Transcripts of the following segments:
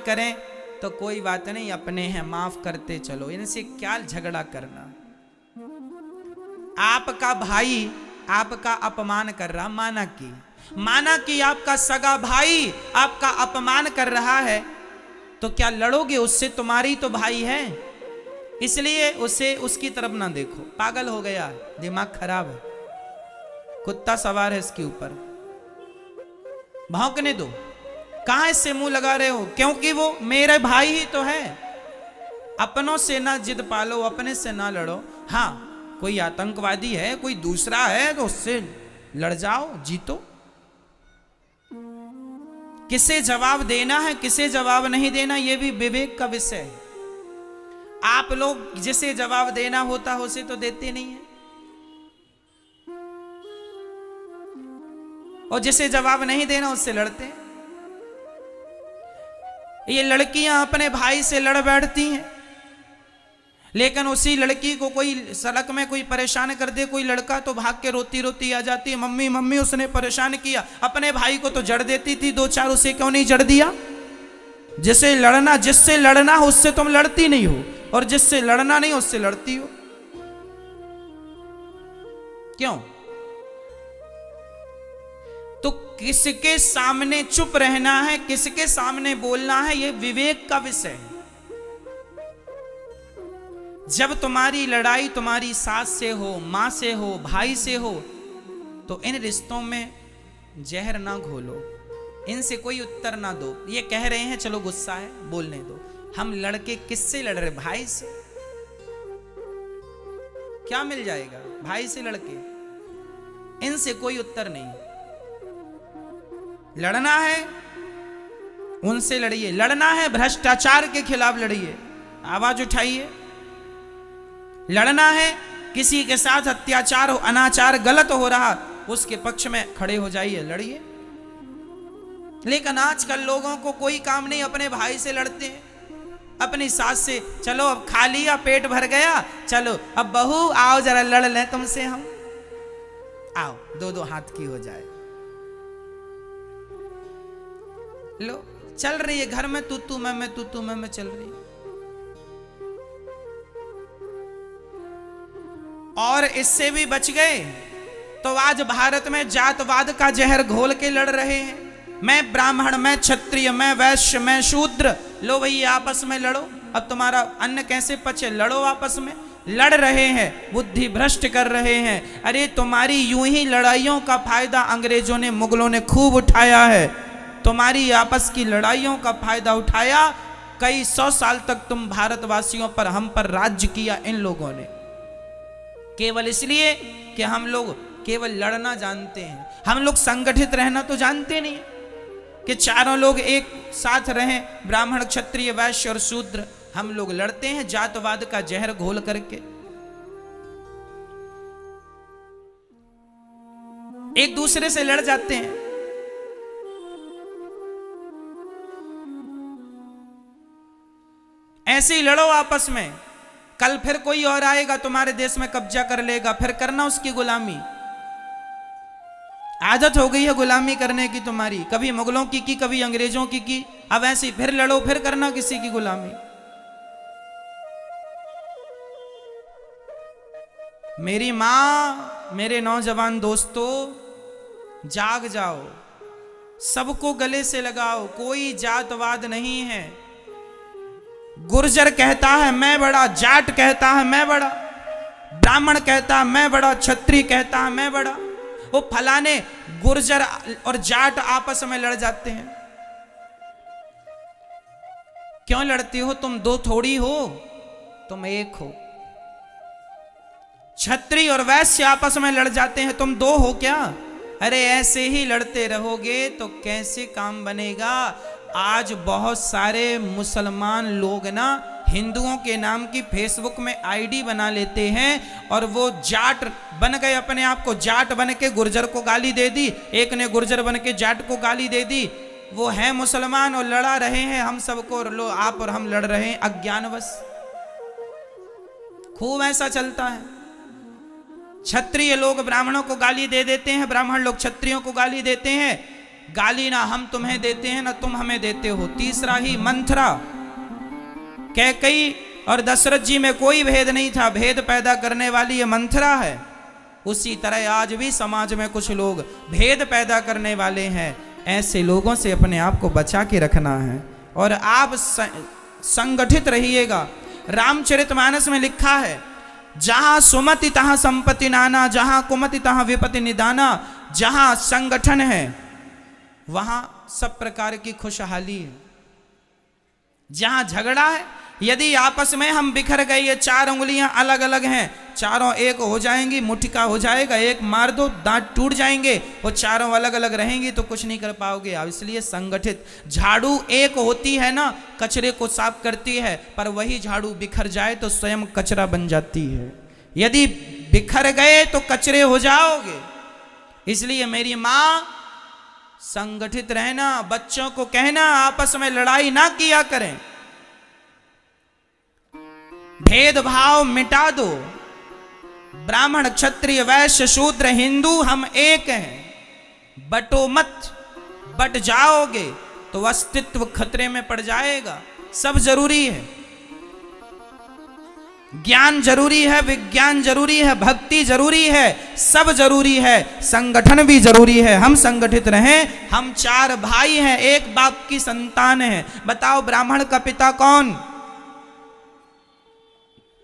करें तो कोई बात नहीं, अपने हैं, माफ करते चलो, इनसे क्या झगड़ा करना। आपका भाई आपका अपमान कर रहा, माना कि आपका सगा भाई आपका अपमान कर रहा है, तो क्या लड़ोगे उससे? तुम्हारी तो भाई है, इसलिए उसे उसकी तरफ ना देखो। पागल हो गया, दिमाग खराब है, कुत्ता सवार है इसके ऊपर, भौंकने दो। कहां इससे मुंह लगा रहे हो? क्योंकि वो मेरे भाई ही तो है। अपनों से ना जिद पालो, अपने से ना लड़ो। हाँ, कोई आतंकवादी है, कोई दूसरा है, तो उससे लड़ जाओ, जीतो। किसे जवाब देना है, किसे जवाब नहीं देना, यह भी विवेक का विषय है। आप लोग जिसे जवाब देना होता है उसे तो देते नहीं है, और जिसे जवाब नहीं देना उससे लड़ते हैं। ये लड़कियां अपने भाई से लड़ बैठती हैं, लेकिन उसी लड़की को कोई सड़क में कोई परेशान कर दे, कोई लड़का, तो भाग के रोती रोती आ जाती है, मम्मी मम्मी उसने परेशान किया। अपने भाई को तो जड़ देती थी दो चार, उसे क्यों नहीं जड़ दिया? जिससे लड़ना हो उससे तुम लड़ती नहीं हो, और जिससे लड़ना नहीं उससे लड़ती हो। क्यों? तो किसके सामने चुप रहना है, किसके सामने बोलना है, यह विवेक का विषय है। जब तुम्हारी लड़ाई तुम्हारी सास से हो, मां से हो, भाई से हो, तो इन रिश्तों में जहर ना घोलो, इनसे कोई उत्तर ना दो। ये कह रहे हैं चलो गुस्सा है, बोलने दो। हम लड़के किससे लड़ रहे? भाई से। क्या मिल जाएगा भाई से लड़के? इनसे कोई उत्तर नहीं। लड़ना है उनसे लड़िए, लड़ना है भ्रष्टाचार के खिलाफ लड़िए, आवाज उठाइए। लड़ना है किसी के साथ अत्याचार हो, अनाचार गलत हो रहा, उसके पक्ष में खड़े हो जाइए, लड़िए। लेकिन आजकल लोगों को कोई काम नहीं, अपने भाई से लड़ते हैं, अपनी सास से। चलो अब खा लिया, पेट भर गया, चलो अब बहू आओ जरा लड़ लें तुमसे हम, आओ दो दो हाथ की हो जाए। लो चल रही है घर में तू तू मैं तू तू मैं चल रही। और इससे भी बच गए तो आज भारत में जातवाद का जहर घोल के लड़ रहे हैं। मैं ब्राह्मण, मैं क्षत्रिय, मैं वैश्य, मैं शूद्र, लो भाई आपस में लड़ो, अब तुम्हारा अन्न कैसे पचे, लड़ो आपस में। लड़ रहे हैं, बुद्धि भ्रष्ट कर रहे हैं। अरे तुम्हारी यूं ही लड़ाइयों का फायदा अंग्रेजों ने, मुगलों ने खूब उठाया है। तुम्हारी आपस की लड़ाइयों का फायदा उठाया, कई 100 साल तक तुम भारतवासियों पर, हम पर राज्य किया इन लोगों ने, केवल इसलिए कि हम लोग केवल लड़ना जानते हैं। हम लोग संगठित रहना तो जानते नहीं कि चारों लोग एक साथ रहें, ब्राह्मण, क्षत्रिय, वैश्य और शूद्र। हम लोग लड़ते हैं जातवाद का जहर घोल करके। एक दूसरे से लड़ जाते हैं। ऐसे ही लड़ो आपस में, कल फिर कोई और आएगा तुम्हारे देश में कब्जा कर लेगा, फिर करना उसकी गुलामी। आदत हो गई है गुलामी करने की तुम्हारी, कभी मुगलों की कभी अंग्रेजों की। अब ऐसी फिर लड़ो, फिर करना किसी की गुलामी। मेरी मां, मेरे नौजवान दोस्तों, जाग जाओ, सबको गले से लगाओ, कोई जातवाद नहीं है। गुर्जर कहता है मैं बड़ा, जाट कहता है मैं बड़ा, ब्राह्मण कहता है मैं बड़ा, क्षत्रिय कहता है मैं बड़ा। वो फलाने गुर्जर और जाट आपस में लड़ जाते हैं। क्यों लड़ती हो? तुम दो थोड़ी हो, तुम एक हो। क्षत्रिय और वैश्य आपस में लड़ जाते हैं, तुम दो हो क्या? अरे ऐसे ही लड़ते रहोगे तो कैसे काम बनेगा? आज बहुत सारे मुसलमान लोग ना हिंदुओं के नाम की फेसबुक में आईडी बना लेते हैं और वो जाट बन गए, अपने आप को जाट बन के गुर्जर को गाली दे दी, एक ने गुर्जर बन के जाट को गाली दे दी। वो है मुसलमान और लड़ा रहे हैं हम सबको, लो आप और हम लड़ रहे हैं अज्ञानवश। खूब ऐसा चलता है। क्षत्रिय लोग ब्राह्मणों को गाली दे देते हैं, ब्राह्मण लोग क्षत्रियों को गाली देते हैं। गाली ना हम तुम्हें देते हैं ना तुम हमें देते हो। तीसरा ही मंथरा, कैकई और दशरथ जी में कोई भेद नहीं था, भेद पैदा करने वाली ये मंथरा है। उसी तरह आज भी समाज में कुछ लोग भेद पैदा करने वाले हैं। ऐसे लोगों से अपने आप को बचा के रखना है और आप संगठित रहिएगा। रामचरितमानस में लिखा है, जहां सुमति तहां संपत्ति नाना, जहां कुमति तहां विपत्ति निदाना। जहां संगठन है वहां सब प्रकार की खुशहाली है। जहां झगड़ा है, यदि आपस में हम बिखर गए, ये चार उंगलियां अलग अलग हैं, चारों एक हो जाएंगी, मुट्ठी हो जाएगा, एक मार दो दांत टूट जाएंगे, वो चारों अलग अलग रहेंगी तो कुछ नहीं कर पाओगे आप। इसलिए संगठित। झाड़ू एक होती है ना, कचरे को साफ करती है, पर वही झाड़ू बिखर जाए तो स्वयं कचरा बन जाती है। यदि बिखर गए तो कचरे हो जाओगे। इसलिए मेरी मां, संगठित रहना। बच्चों को कहना आपस में लड़ाई ना किया करें, भेदभाव मिटा दो। ब्राह्मण क्षत्रिय वैश्य शूद्र हिंदू हम एक हैं। बटो मत, बट जाओगे तो अस्तित्व खतरे में पड़ जाएगा। सब जरूरी है, ज्ञान जरूरी है, विज्ञान जरूरी है, भक्ति जरूरी है, सब जरूरी है, संगठन भी जरूरी है। हम संगठित रहें। हम चार भाई हैं, एक बाप की संतान हैं। बताओ ब्राह्मण का पिता कौन?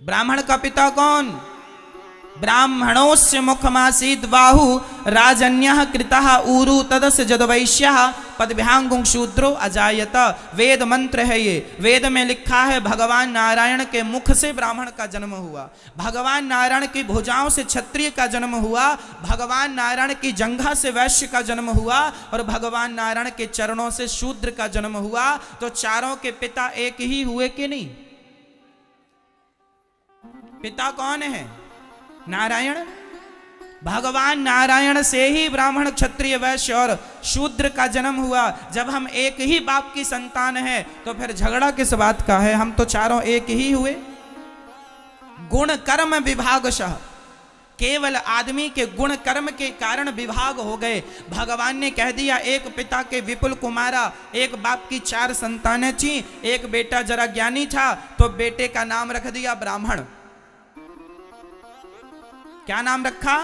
ब्राह्मण का पिता कौन? ब्राह्मणोस्य मुखमासीद बाहु राजन्यः कृतः ऊरु तदस्य जदवैश्यः पदभ्यांगुं शूद्रो अजायत। वेद मंत्र है ये। वेद में लिखा है भगवान नारायण के मुख से ब्राह्मण का जन्म हुआ, भगवान नारायण की भुजाओं से क्षत्रिय का जन्म हुआ, भगवान नारायण की जंघा से वैश्य का जन्म हुआ और भगवान नारायण के चरणों से शूद्र का जन्म हुआ। तो चारों के पिता एक ही हुए कि नहीं? पिता कौन है? नारायण। भगवान नारायण से ही ब्राह्मण क्षत्रिय वैश्य और शूद्र का जन्म हुआ। जब हम एक ही बाप की संतान हैं तो फिर झगड़ा किस बात का है? हम तो चारों एक ही हुए। गुण कर्म विभागशः, केवल आदमी के गुण कर्म के कारण विभाग हो गए। भगवान ने कह दिया एक पिता के विपुल कुमारा, एक बाप की चार संतानें थी, एक बेटा जरा ज्ञानी था तो बेटे का नाम रख दिया ब्राह्मण। क्या नाम रखा?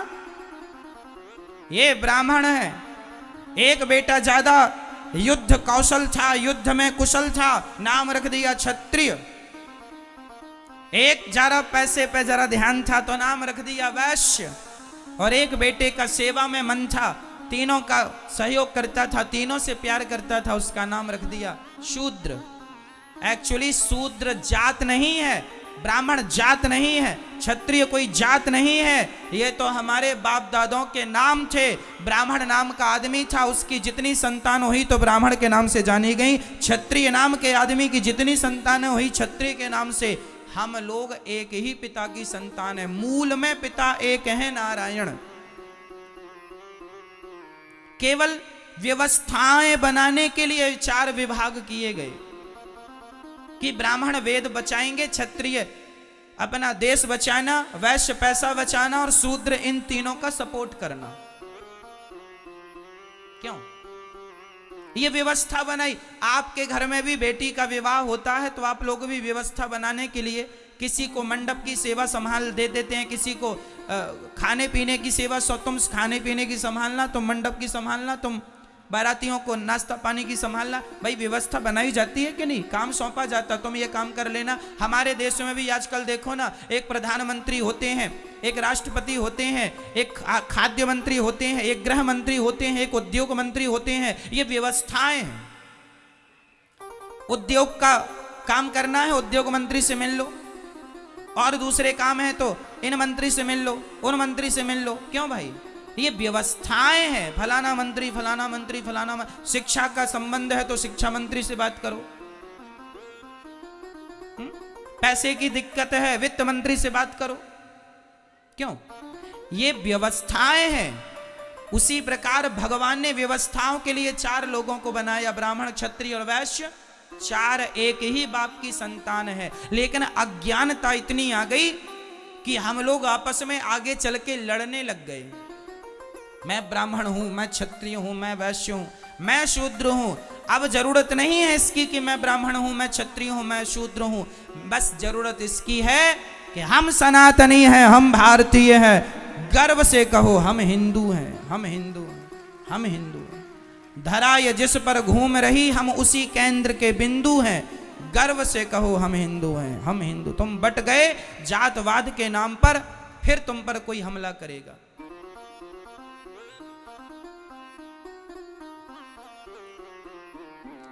ये ब्राह्मण है। एक बेटा ज्यादा युद्ध कौशल था, युद्ध में कुशल था, नाम रख दिया क्षत्रिय। एक जरा पैसे पे जरा ध्यान था तो नाम रख दिया वैश्य। और एक बेटे का सेवा में मन था, तीनों का सहयोग करता था, तीनों से प्यार करता था, उसका नाम रख दिया शूद्र। एक्चुअली शूद्र जात नहीं है, ब्राह्मण जात नहीं है, क्षत्रिय कोई जात नहीं है। ये तो हमारे बाप दादों के नाम थे। ब्राह्मण नाम का आदमी था, उसकी जितनी संतान हुई तो ब्राह्मण के नाम से जानी गई। क्षत्रिय नाम के आदमी की जितनी संतान हुई क्षत्रिय के नाम से। हम लोग एक ही पिता की संतान है। मूल में पिता एक है, नारायण। केवल व्यवस्थाएं बनाने के लिए चार विभाग किए गए कि ब्राह्मण वेद बचाएंगे, क्षत्रिय अपना देश बचाना, वैश्य पैसा बचाना और शूद्र इन तीनों का सपोर्ट करना। क्यों ये व्यवस्था बनाई? आपके घर में भी बेटी का विवाह होता है तो आप लोग भी व्यवस्था बनाने के लिए किसी को मंडप की सेवा संभाल दे देते हैं, किसी को खाने पीने की सेवा, सो तुम खाने पीने की संभालना, तुम मंडप की संभालना, तुम बारातियों को नाश्ता पानी की संभालना। भाई व्यवस्था बनाई जाती है कि नहीं? काम सौंपा जाता, तुम ये काम कर लेना। हमारे देश में भी आजकल देखो ना, एक प्रधानमंत्री होते हैं, एक राष्ट्रपति होते हैं, एक खाद्य मंत्री होते हैं, एक गृह मंत्री होते हैं, एक उद्योग मंत्री होते हैं। ये व्यवस्थाएं हैं। उद्योग का काम करना है, उद्योग मंत्री से मिल लो, और दूसरे काम है तो इन मंत्री से मिल लो, उन मंत्री से मिल लो। क्यों भाई? ये व्यवस्थाएं हैं। फलाना मंत्री, फलाना मंत्री, फलाना शिक्षा का संबंध है तो शिक्षा मंत्री से बात करो। पैसे की दिक्कत है, वित्त मंत्री से बात करो। क्यों? ये व्यवस्थाएं हैं। उसी प्रकार भगवान ने व्यवस्थाओं के लिए चार लोगों को बनाया, ब्राह्मण क्षत्रिय और वैश्य। चार एक ही बाप की संतान है, लेकिन अज्ञानता इतनी आ गई कि हम लोग आपस में आगे चल के लड़ने लग गए। मैं ब्राह्मण हूं, मैं क्षत्रिय हूं, मैं वैश्य हूं, मैं शूद्र हूं। अब जरूरत नहीं है इसकी कि मैं ब्राह्मण हूं, मैं क्षत्रिय हूं, मैं शूद्र हूं। बस जरूरत इसकी है कि हम सनातनी हैं, हम भारतीय हैं। गर्व से कहो हम हिंदू हैं, हम हिंदू हैं, हम हिंदू हैं। धरा ये जिस पर घूम रही हम उसी केंद्र के बिंदु हैं। गर्व से कहो हम हिंदू हैं, हम हिंदू। तुम बट गए जातवाद के नाम पर, फिर तुम पर कोई हमला करेगा।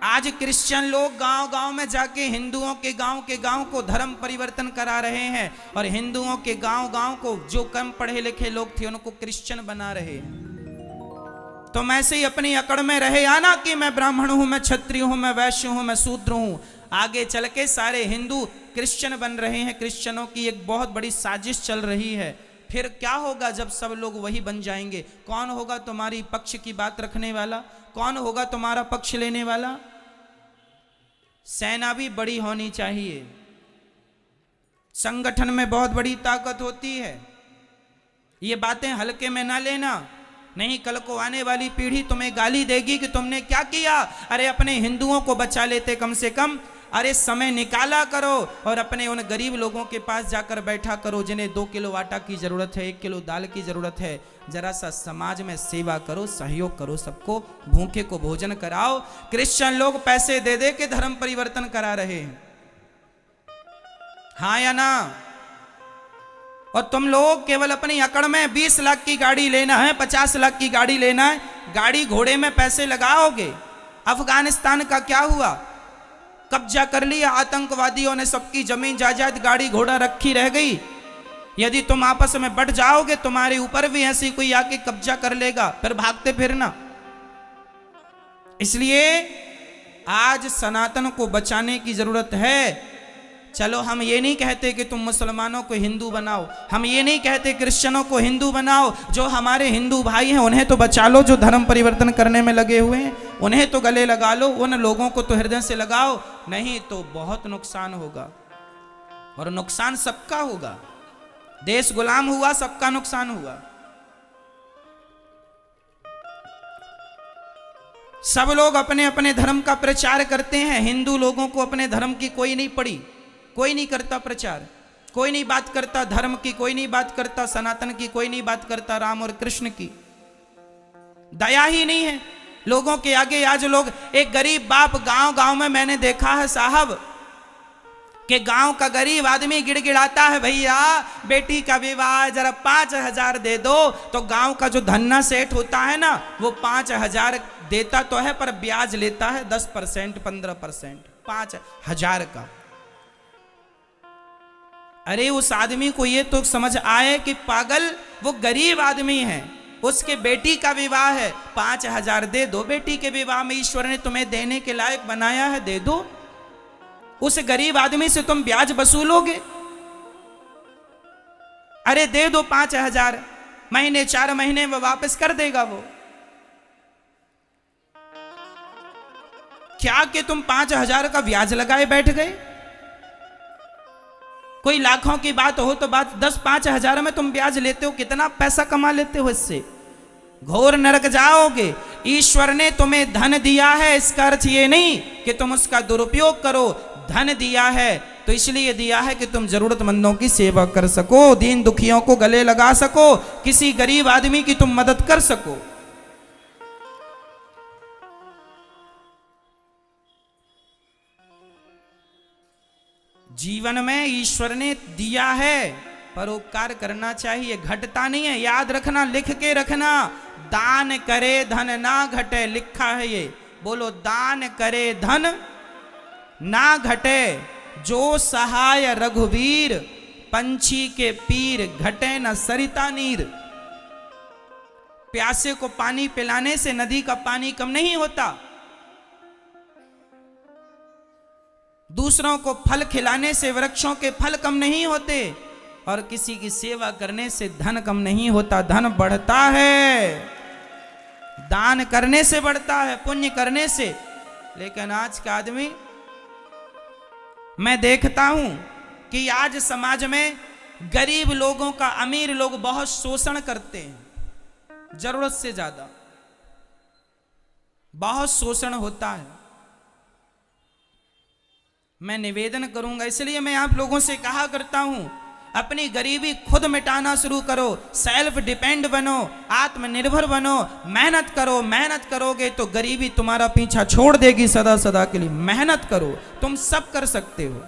आज क्रिश्चियन लोग गांव-गांव में जाके हिंदुओं के गांव को धर्म परिवर्तन करा रहे हैं और हिंदुओं के गांव को जो कम पढ़े लिखे लोग थे उनको क्रिश्चियन बना रहे हैं। तुम ऐसे ही अपनी अकड़ में रहे आना कि मैं ब्राह्मण हूं, मैं क्षत्रिय हूं, मैं वैश्य हूं, मैं शूद्र हूं। आगे चल के सारे हिंदू क्रिश्चियन बन रहे हैं। क्रिश्चियनों की एक बहुत बड़ी साजिश चल रही है। फिर क्या होगा जब सब लोग वही बन जाएंगे? कौन होगा तुम्हारी पक्ष की बात रखने वाला? कौन होगा तुम्हारा पक्ष लेने वाला? सेना भी बड़ी होनी चाहिए, संगठन में बहुत बड़ी ताकत होती है। ये बातें हल्के में ना लेना, नहीं कल को आने वाली पीढ़ी तुम्हें गाली देगी कि तुमने क्या किया। अरे अपने हिंदुओं को बचा लेते कम से कम। अरे समय निकाला करो और अपने उन गरीब लोगों के पास जाकर बैठा करो जिन्हें 2 किलो आटा की जरूरत है, 1 किलो दाल की जरूरत है। जरा सा समाज में सेवा करो, सहयोग करो, सबको भूखे को भोजन कराओ। क्रिश्चियन लोग पैसे दे दे के धर्म परिवर्तन करा रहे हैं, हाँ या ना? और तुम लोग केवल अपनी अकड़ में 20 लाख की गाड़ी लेना है, 50 लाख की गाड़ी लेना है, गाड़ी घोड़े में पैसे लगाओगे। अफगानिस्तान का क्या हुआ? कब्जा कर लिया आतंकवादियों ने, सबकी जमीन जायदाद गाड़ी घोड़ा रखी रह गई। यदि तुम आपस में बढ़ जाओगे तुम्हारे ऊपर भी ऐसी कोई आके कब्जा कर लेगा, फिर भागते फिरना। इसलिए आज सनातन को बचाने की जरूरत है। चलो हम ये नहीं कहते कि तुम मुसलमानों को हिंदू बनाओ, हम ये नहीं कहते क्रिश्चियनों को हिंदू बनाओ। जो हमारे हिंदू भाई हैं उन्हें तो बचा लो, जो धर्म परिवर्तन करने में लगे हुए हैं उन्हें तो गले लगा लो, उन लोगों को तो हृदय से लगाओ, नहीं तो बहुत नुकसान होगा और नुकसान सबका होगा। देश गुलाम हुआ, सबका नुकसान हुआ। सब लोग अपने अपने धर्म का प्रचार करते हैं, हिंदू लोगों को अपने धर्म की कोई नहीं पड़ी, कोई नहीं करता प्रचार, कोई नहीं बात करता धर्म की, कोई नहीं बात करता सनातन की, कोई नहीं बात करता राम और कृष्ण की। दया ही नहीं है लोगों के आगे। आज लोग, एक गरीब बाप गांव में मैंने देखा है साहब कि गांव का गरीब आदमी गिड़गिड़ाता है, भैया बेटी का विवाह जरा 5,000 दे दो। तो गांव का जो धन्ना सेठ होता है ना, वो 5,000 देता तो है पर ब्याज लेता है 10%, 15%, 5,000 का। अरे उस आदमी को ये तो समझ आए कि पागल, वो गरीब आदमी है, उसके बेटी का विवाह है, 5,000 दे दो। बेटी के विवाह में ईश्वर ने तुम्हें देने के लायक बनाया है, दे दो। उस गरीब आदमी से तुम ब्याज वसूलोगे? अरे दे दो 5,000, महीने 4 महीने में वापस कर देगा वो। क्या कि तुम 5,000 का ब्याज लगाए बैठ गए? कोई लाखों की बात हो तो बात 10-5,000 में तुम ब्याज लेते हो, कितना पैसा कमा लेते हो इससे? घोर नरक जाओगे। ईश्वर ने तुम्हें धन दिया है, इसका अर्थ ये नहीं कि तुम उसका दुरुपयोग करो। धन दिया है तो इसलिए दिया है कि तुम जरूरतमंदों की सेवा कर सको, दीन दुखियों को गले लगा सको, किसी गरीब आदमी की तुम मदद कर सको। जीवन में ईश्वर ने दिया है, परोपकार करना चाहिए, घटता नहीं है। याद रखना, लिख के रखना, दान करे धन ना घटे, लिखा है ये। बोलो, दान करे धन ना घटे, जो सहाय रघुवीर, पंछी के पीर, घटे न सरिता नीर। प्यासे को पानी पिलाने से नदी का पानी कम नहीं होता, दूसरों को फल खिलाने से वृक्षों के फल कम नहीं होते, और किसी की सेवा करने से धन कम नहीं होता। धन बढ़ता है, दान करने से बढ़ता है, पुण्य करने से। लेकिन आज का आदमी, मैं देखता हूं कि आज समाज में गरीब लोगों का अमीर लोग बहुत शोषण करते हैं, जरूरत से ज्यादा। बहुत शोषण होता है। मैं निवेदन करूंगा, इसलिए मैं आप लोगों से कहा करता हूं, अपनी गरीबी खुद मिटाना शुरू करो, सेल्फ डिपेंड बनो, आत्मनिर्भर बनो, मेहनत करो। मेहनत करोगे तो गरीबी तुम्हारा पीछा छोड़ देगी सदा सदा के लिए। मेहनत करो, तुम सब कर सकते हो।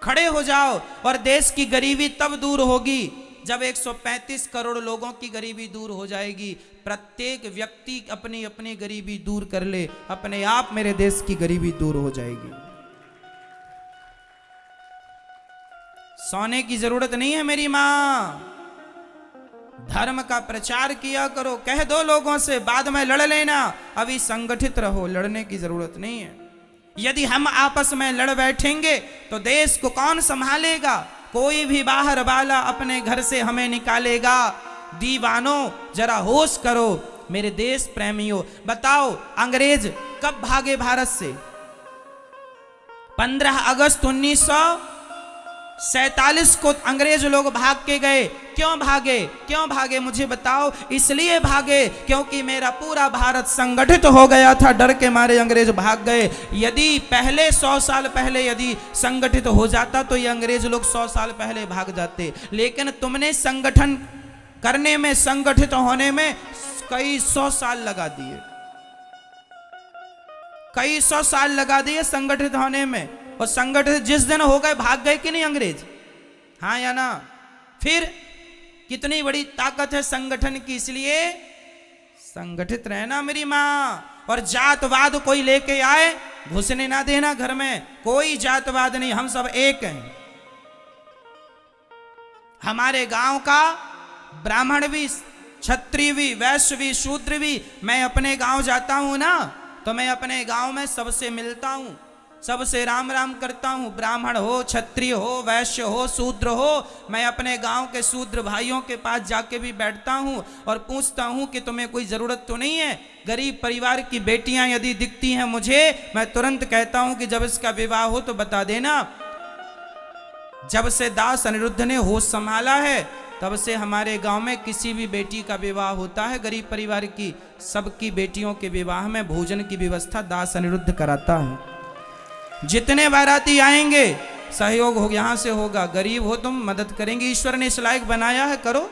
खड़े हो जाओ, और देश की गरीबी तब दूर होगी जब 135 करोड़ लोगों की गरीबी दूर हो जाएगी। प्रत्येक व्यक्ति अपनी अपनी गरीबी दूर कर ले, अपने आप मेरे देश की गरीबी दूर हो जाएगी। सोने की जरूरत नहीं है मेरी मां। धर्म का प्रचार किया करो, कह दो लोगों से, बाद में लड़ लेना, अभी संगठित रहो, लड़ने की जरूरत नहीं है। यदि हम आपस में लड़ बैठेंगे तो देश को कौन संभालेगा? कोई भी बाहर वाला अपने घर से हमें निकालेगा। दीवानों, जरा होश करो मेरे देश प्रेमियों। बताओ, अंग्रेज कब भागे भारत से? 15 अगस्त 1947 को अंग्रेज लोग भाग के गए। क्यों भागे? क्यों भागे मुझे बताओ। इसलिए भागे क्योंकि मेरा पूरा भारत संगठित हो गया था, डर के मारे अंग्रेज भाग गए। यदि पहले 100 साल पहले यदि संगठित हो जाता तो ये अंग्रेज लोग 100 साल पहले भाग जाते। लेकिन तुमने संगठन करने में, संगठित होने में कई 100 साल लगा दिए, कई 100 साल लगा दिए संगठित होने में। और संगठित जिस दिन हो गए, भाग गए कि नहीं अंग्रेज? हाँ या ना? फिर कितनी बड़ी ताकत है संगठन की। इसलिए संगठित रहना मेरी माँ। और जातवाद कोई लेके आए, घुसने ना देना घर में। कोई जातवाद नहीं, हम सब एक हैं। हमारे गांव का ब्राह्मण भी, क्षत्रिय भी, वैश्य भी, शूद्र भी, मैं अपने गांव जाता हूं ना, तो मैं अपने गांव में सबसे मिलता हूं, सबसे राम राम करता हूं। ब्राह्मण हो, क्षत्रिय हो, वैश्य हो, शूद्र हो, मैं अपने गांव के शूद्र भाइयों के पास जाके भी बैठता हूं और पूछता हूं कि तुम्हें कोई जरूरत तो नहीं है? गरीब परिवार की बेटियां यदि दिखती हैं मुझे, मैं तुरंत कहता हूं कि जब इसका विवाह हो तो बता देना। जब से दास अनिरुद्ध ने होश संभाला है, तब से हमारे गांव में किसी भी बेटी का विवाह होता है गरीब परिवार की, सबकी बेटियों के विवाह में भोजन की व्यवस्था दास अनिरुद्ध कराता है। जितने बाराती आएंगे सहयोग हो, यहां से होगा। गरीब हो तुम, मदद करेंगे। ईश्वर ने इस लायक बनाया है, करो।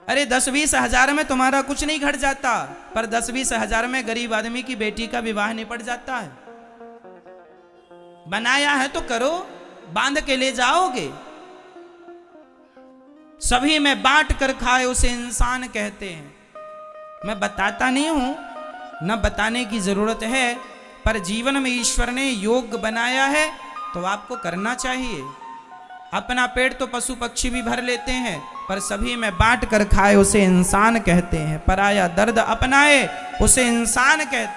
अरे 10-20 हजार में तुम्हारा कुछ नहीं घट जाता, पर 10-20 हजार में गरीब आदमी की बेटी का विवाह निपट जाता है। बनाया है तो करो, बांध के ले जाओगे। सभी में बांट कर खाए उसे इंसान कहते हैं। मैं बताता नहीं हूं, न बताने की जरूरत है, पर जीवन में ईश्वर ने योग बनाया है तो आपको करना चाहिए। अपना पेट तो पशु पक्षी भी भर लेते हैं, पर सभी में बांट कर खाए उसे इंसान कहते हैं। पराया दर्द अपनाए उसे इंसान कहते हैं।